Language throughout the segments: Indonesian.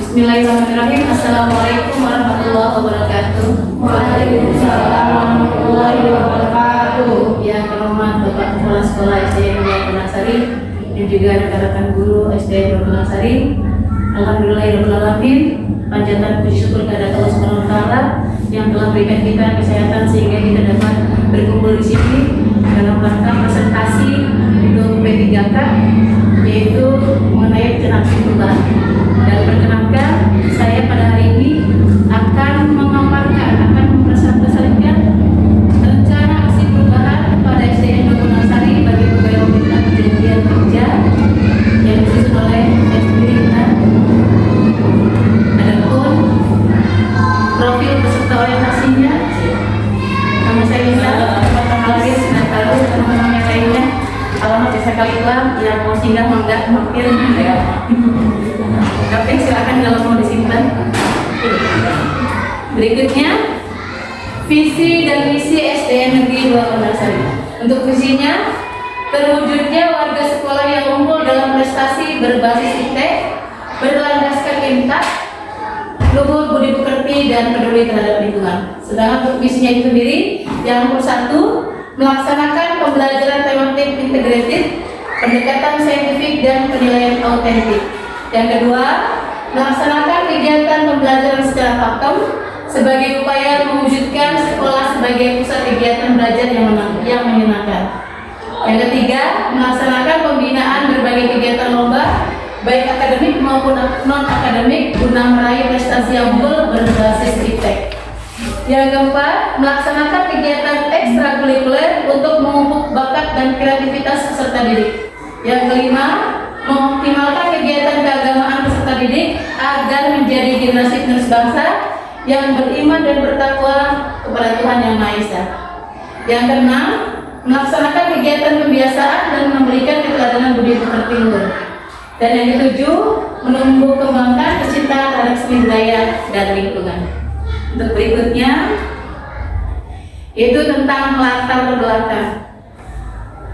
Bismillahirrahmanirrahim. Assalamualaikum warahmatullahi wabarakatuh. Waalaikumsalam warahmatullahi wabarakatuh. Yang terhormat Bapak Kepala Sekolah SDN Nurul Nasari dan juga rekan-rekan guru SDN Nurul Nasari. Alhamdulillahirrahmanirrahim. Panjatan puji syukur kepada Allah Subhanahu wa taala yang telah berikan kita kesehatan sehingga kita dapat berkumpul di sini dalam rangka presentasi untuk P3K, yaitu mengenai rencana aksi perubahan. Dan perkenalkan, saya pada hari ini akan mempresentasikan rencana aksi perubahan pada SDN Nurul Nasari bagi pegawai pemerintah perjanjian kerja yang disusun oleh SDN. Adapun profil peserta orientasinya, nama saya Lisa, Alvis, Nataru, teman-teman yang lainnya. Alamat desa Kaliulang, yang mau singgah mangga mampir ya. Tapi silakan kalau mau disimpan. Berikutnya, visi dan misi SDN Negeri 2 Nasari. Untuk visinya, terwujudnya warga sekolah yang unggul dalam prestasi berbasis IPTEK, berlandaskan IMTA, luhur budi pekerti dan peduli terhadap lingkungan. Sedangkan untuk misinya itu sendiri, yang nomor 1, melaksanakan pembelajaran tematik integrated, pendekatan saintifik dan penilaian autentik. Yang kedua, melaksanakan kegiatan pembelajaran secara pakem sebagai upaya mewujudkan sekolah sebagai pusat kegiatan belajar yang menyenangkan. Yang ketiga, melaksanakan pembinaan berbagai kegiatan lomba baik akademik maupun non-akademik guna meraih prestasi yang unggul berbasis IPTEK. Yang keempat, melaksanakan kegiatan ekstrakurikuler untuk memupuk bakat dan kreativitas peserta didik. Yang kelima, mengoptimalkan kegiatan keagamaan peserta didik agar menjadi generasi penerus bangsa yang beriman dan bertakwa kepada Tuhan Yang Maha Esa. Yang keenam, melaksanakan kegiatan pembiasaan dan memberikan keteladanan budi pekerti luhur. Dan yang ketujuh, menumbuh kembangkan kecintaan terhadap seni budaya dan lingkungan. Untuk berikutnya, itu tentang latar belakang.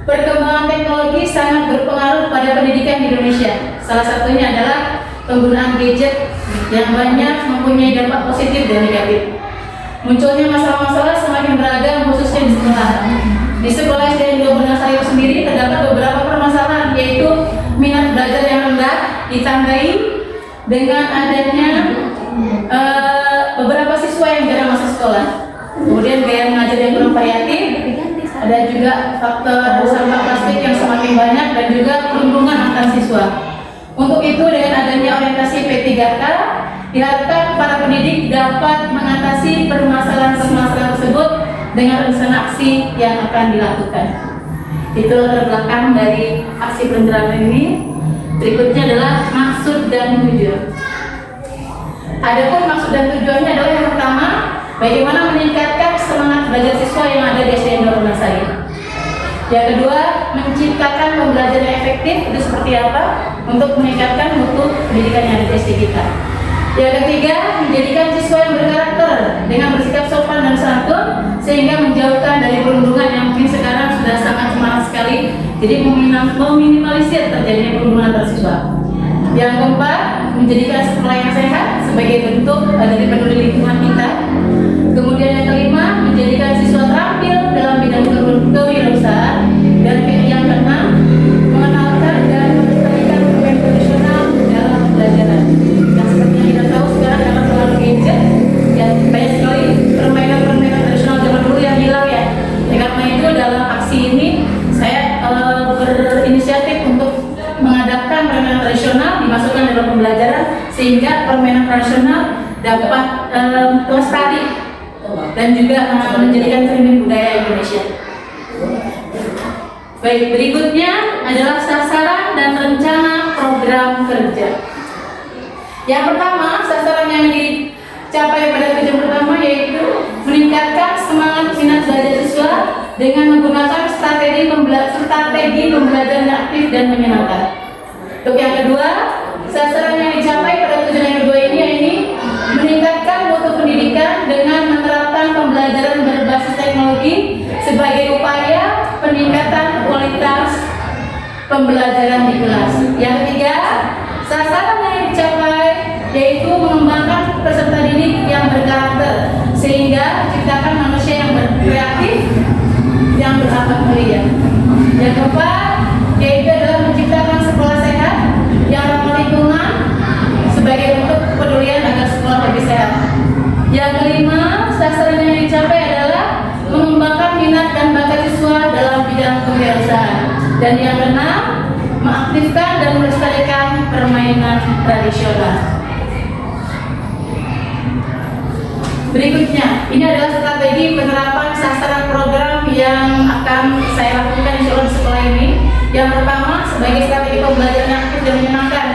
Perkembangan teknologi sangat berpengaruh pada pendidikan di Indonesia. Salah satunya adalah penggunaan gadget yang banyak mempunyai dampak positif dan negatif. Munculnya masalah-masalah semakin beragam khususnya di sekolah. Di sekolah SDN Nurul Nasari sendiri terdapat beberapa permasalahan, yaitu minat belajar yang rendah ditandai dengan adanya beberapa siswa yang jarang masuk sekolah. Kemudian gaya mengajar yang kurang variatif. Ada juga faktor sampah plastik yang semakin banyak dan juga perundungan antar siswa. Untuk itu, dengan adanya orientasi P3K, diharapkan para pendidik dapat mengatasi permasalahan-permasalahan tersebut dengan rencana aksi yang akan dilakukan. Itu latar belakang dari aksi perencanaan ini. Berikutnya adalah maksud dan tujuan. Adapun maksud dan tujuannya adalah yang pertama, bagaimana meningkatkan semangat belajar siswa yang ada di SDN Nurul Nasari. Yang kedua, menciptakan pembelajaran yang efektif. Itu seperti apa? Untuk meningkatkan mutu pendidikan yang ada di SD kita. Yang ketiga, menjadikan siswa yang berkarakter dengan bersikap sopan dan santun sehingga menjauhkan dari perundungan yang mungkin sekarang sudah sangat cemaran sekali. Jadi meminimalisir terjadinya perundungan antar siswa. Yang keempat, menjadikan sekolah yang sehat sebagai bentuk dari peduli lingkungan kita. Kemudian yang kelima, menjadikan siswa terampil dalam bidang kewirausahaan. Dan yang keenam, mengenalkan dan melestarikan permainan tradisional dalam pembelajaran. Yang seperti yang kita tahu sekarang dalam pengaruh gadget, ya banyak sekali permainan tradisional zaman dulu yang hilang ya. Karena itu dalam aksi ini saya berinisiatif untuk mengadapkan permainan tradisional dimasukkan dalam pembelajaran sehingga permainan tradisional dapat lestari dan juga menjadikan cermin budaya Indonesia. Baik, berikutnya adalah sasaran dan rencana program kerja. Yang pertama, sasaran yang dicapai pada tujuan pertama yaitu meningkatkan semangat minat belajar siswa dengan menggunakan strategi pembelajaran yang aktif dan menyenangkan. Untuk yang kedua, sasaran yang dicapai pada tujuan yang kedua ini meningkatkan mutu pendidikan dengan menerapkan pembelajaran berbasis teknologi sebagai upaya peningkatan kualitas pembelajaran di kelas. Yang ketiga, sasaran yang dicapai yaitu bermartabat mulia. Yang keempat, yaitu adalah menciptakan sekolah sehat yang ramah lingkungan sebagai bentuk kepedulian agar sekolah lebih sehat. Yang kelima, sasaran yang dicapai adalah mengembangkan minat dan bakat siswa dalam bidang kewirausahaan. Dan yang keenam, mengaktifkan dan melestarikan permainan tradisional. Berikutnya, ini adalah strategi penerapan sasaran program yang akan saya lakukan di sekolah ini. Yang pertama, sebagai strategi pembelajaran yang aktif dan menyenangkan.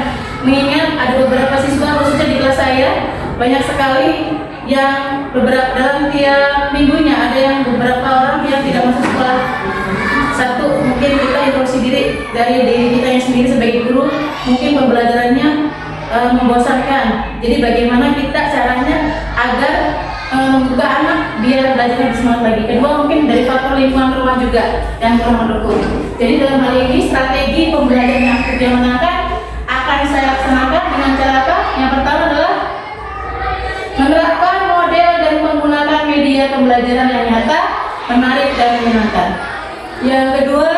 Mengingat ada beberapa siswa, khususnya di kelas saya, banyak sekali yang beberapa dalam tiap minggunya ada yang beberapa orang yang tidak masuk sekolah. Satu, mungkin kita introspeksi diri dari diri kita yang sendiri sebagai guru, mungkin pembelajarannya membosankan. Jadi bagaimana kita caranya agar membuka anak biar belajar lebih semangat lagi. Kedua, mungkin dari faktor lingkungan rumah juga yang kurang mendukung. Jadi dalam hal ini strategi pembelajaran yang aktif dan menyenangkan akan saya laksanakan dengan cara apa? Yang pertama adalah menerapkan model dan menggunakan media pembelajaran yang nyata, menarik dan menyenangkan. Yang kedua,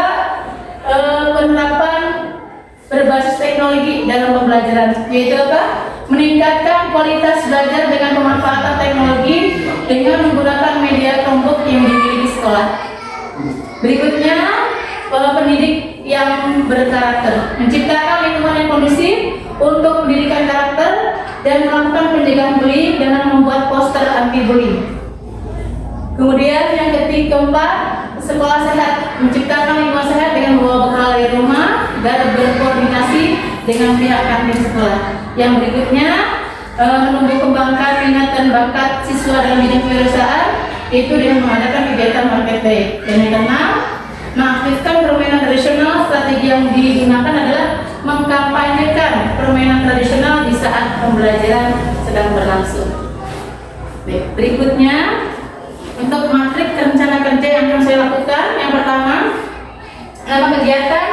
penerapan berbasis teknologi dalam pembelajaran, yaitu apa? Meningkatkan kualitas belajar dengan pemanfaatan teknologi dengan menggunakan media Chromebook yang dimiliki sekolah. Berikutnya, pendidik yang berkarakter, menciptakan lingkungan yang kondusif untuk pendidikan karakter dan melakukan pencegahan bullying dengan membuat poster anti bullying. Kemudian yang keempat, sekolah sehat, menciptakan lingkungan sehat dengan membawa bekal dari rumah dan berkoordinasi dengan pihak kantin sekolah. Yang berikutnya, menumbuh kembangkan minat dan bakat siswa dalam bidang kewirausahaan, yaitu dengan mengadakan kegiatan market day. Dan yang keenam, mengaktifkan permainan tradisional. Strategi yang digunakan adalah mengkampanyekan permainan tradisional di saat pembelajaran sedang berlangsung. Baik, berikutnya untuk matrik rencana kerja yang akan saya lakukan, yang pertama, nama kegiatan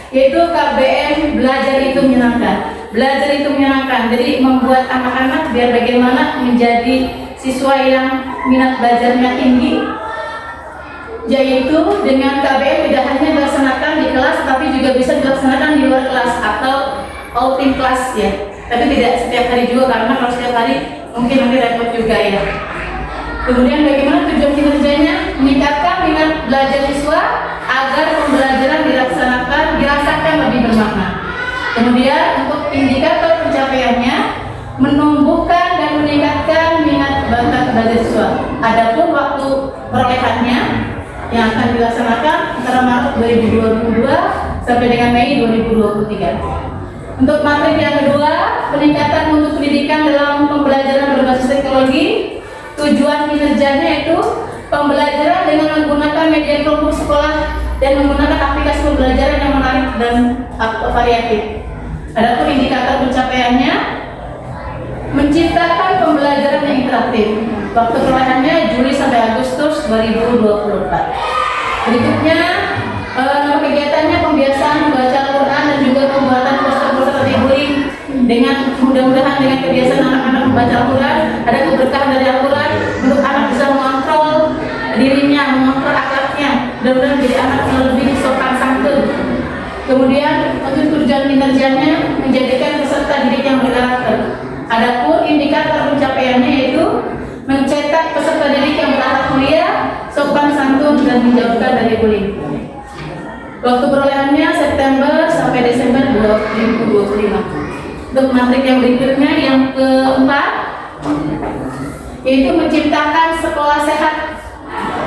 yaitu KBM Belajar Itu Menyenangkan. Belajar itu menyenangkan, jadi membuat anak-anak biar bagaimana menjadi siswa yang minat belajarnya tinggi, yaitu dengan KBM tidak hanya dilaksanakan di kelas, tapi juga bisa dilaksanakan di luar kelas atau outing kelas ya. Tapi tidak setiap hari juga, karena kalau setiap hari mungkin nanti repot juga ya. Kemudian bagaimana tujuan kinerjanya? Meningkatkan minat belajar siswa agar pembelajaran dirasakan lebih bermakna. Kemudian untuk indikator pencapaiannya, menumbuhkan dan meningkatkan minat bakat belajar siswa. Adapun waktu perolehannya yang akan dilaksanakan antara Maret 2022 sampai dengan Mei 2023. Untuk materi yang kedua, peningkatan untuk pendidikan dalam pembelajaran berbasis teknologi. Tujuan kinerjanya yaitu pembelajaran dengan menggunakan media Chromebook sekolah dan menggunakan aplikasi pembelajaran yang menarik dan variatif. Adapun indikator pencapaiannya, menciptakan pembelajaran yang interaktif. Waktu perolehannya Juli sampai Agustus 2024. Berikutnya, nama kegiatannya pembiasaan membaca Al-Quran dan juga pembuatan poster-poster anti-bullying. Dengan mudah-mudahan dengan kebiasaan anak-anak membaca Al-Quran, ada keberkahan dari Al-Quran untuk anak bisa mengontrol dirinya, mengontrol akhlaknya, dan menjadi anak yang lebih sopan santun. Kemudian untuk tujuan kinerjanya, menjadikan peserta didik yang berkarakter. Adapun indikator pencapaiannya yaitu mencetak peserta didik yang berakhlak mulia, sopan santun, dan menjauhkan dari bullying. Waktu perolehannya September sampai Desember 2025. Untuk materi yang berikutnya, yang keempat, yaitu menciptakan sekolah sehat.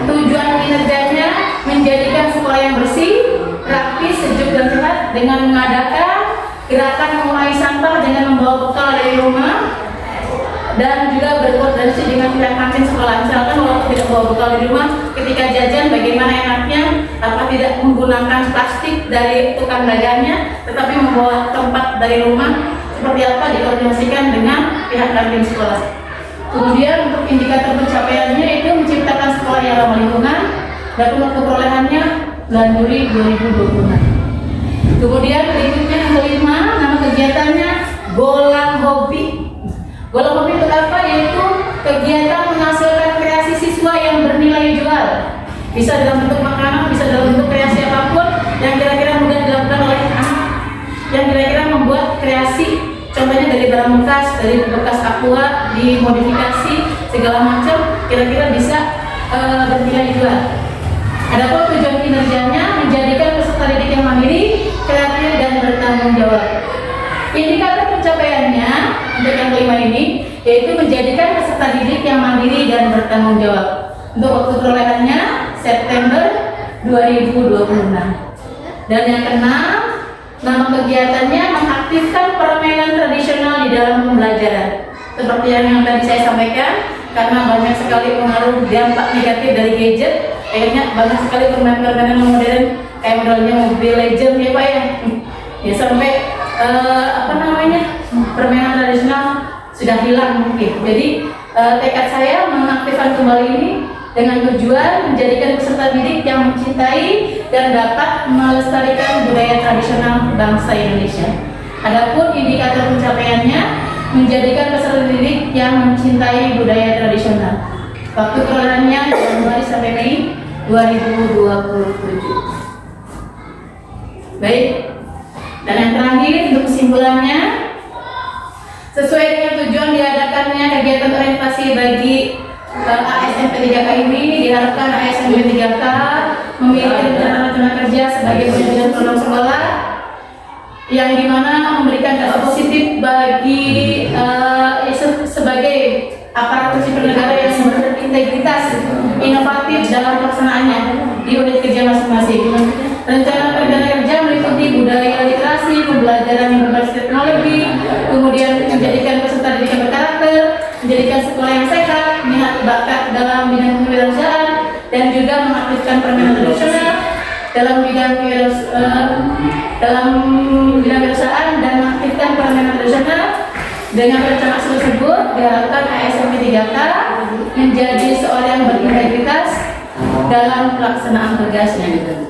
Tujuan kinerjanya menjadikan sekolah yang bersih, rapi, sejuk dan sehat dengan mengadakan gerakan mengurangi sampah dengan membawa bekal dari rumah dan juga berkoordinasi dengan pihak kantin sekolah. Misalkan waktu tidak bawa bekal dari rumah, ketika jajan bagaimana enaknya, apa tidak menggunakan plastik dari tukang dagangnya, tetapi membawa tempat dari rumah, seperti apa dikoordinasikan dengan pihak kantin sekolah. Kemudian untuk indikator pencapaiannya itu menciptakan sekolah yang ramah lingkungan dan waktu perolehannya bulan Juli 2026. Kemudian berikutnya yang kelima, nama kegiatannya Golang Hobi. Golang Hobi itu apa? Yaitu kegiatan menghasilkan kreasi siswa yang bernilai jual. Bisa dalam bentuk makanan, bisa dalam contohnya dari barang bekas, dari bekas aqua dimodifikasi segala macam, kira-kira bisa berpindah jual. Adapun tujuan kinerjanya menjadikan peserta didik yang mandiri, kreatif dan bertanggung jawab. Indikator pencapaiannya untuk yang kelima ini yaitu menjadikan peserta didik yang mandiri dan bertanggung jawab. Untuk waktu perolehannya September 2026. Dan yang keenam, nama kegiatannya mengaktifkan permainan tradisional di dalam pembelajaran. Seperti yang tadi saya sampaikan, karena banyak sekali pengaruh dampak negatif dari gadget, akhirnya banyak sekali permainan-permainan modern kayak modelnya Mobile Legends ya Pak ya. Ya sampai permainan tradisional sudah hilang mungkin. Jadi tekad saya mengaktifkan kembali ini dengan tujuan menjadikan peserta didik yang mencintai dan dapat melestarikan budaya tradisional bangsa Indonesia. Adapun indikator pencapaiannya menjadikan peserta didik yang mencintai budaya tradisional. Waktu perolehannya Januari sampai Mei 2027. Baik. Dan yang terakhir untuk kesimpulannya, sesuai dengan tujuan diadakannya kegiatan orientasi bagi ASMP 3K ini, diharapkan ASMP 3K memiliki rencana kerja sebagai pembinaan program sekolah yang dimana memberikan dampak positif bagi sebagai aparatur sipil negara yang berintegritas, inovatif dalam pelaksanaannya di unit kerja masing-masing. Rencana kerja meliputi budaya literasi, pembelajaran yang berbasis teknologi, kemudian menjadikan peserta didik yang berkarakter, menjadikan sekolah yang sehat, minat bakat dalam bidang kewirausahaan, dan juga mengaktifkan permainan tradisional dalam bidang kewirausahaan dan mengaktifkan permainan tradisional. Dengan rencana tersebut diharapkan ASMP 3K menjadi seorang yang berintegritas dalam pelaksanaan tugasnya.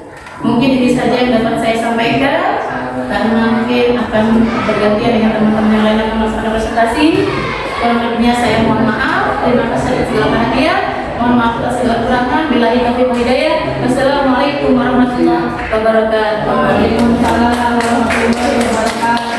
Mungkin ini saja yang dapat saya sampaikan, karena mungkin akan bergantian dengan teman-teman yang lain yang melaksanakan presentasi. Kurang lebihnya saya mohon maaf. Terima kasih atas segala perhatian. Mohon maaf atas segala kekurangan. Billahi taufiq wal hidayah. Wassalamualaikum warahmatullahi wabarakatuh. Waalaikumsalam warahmatullahi wabarakatuh.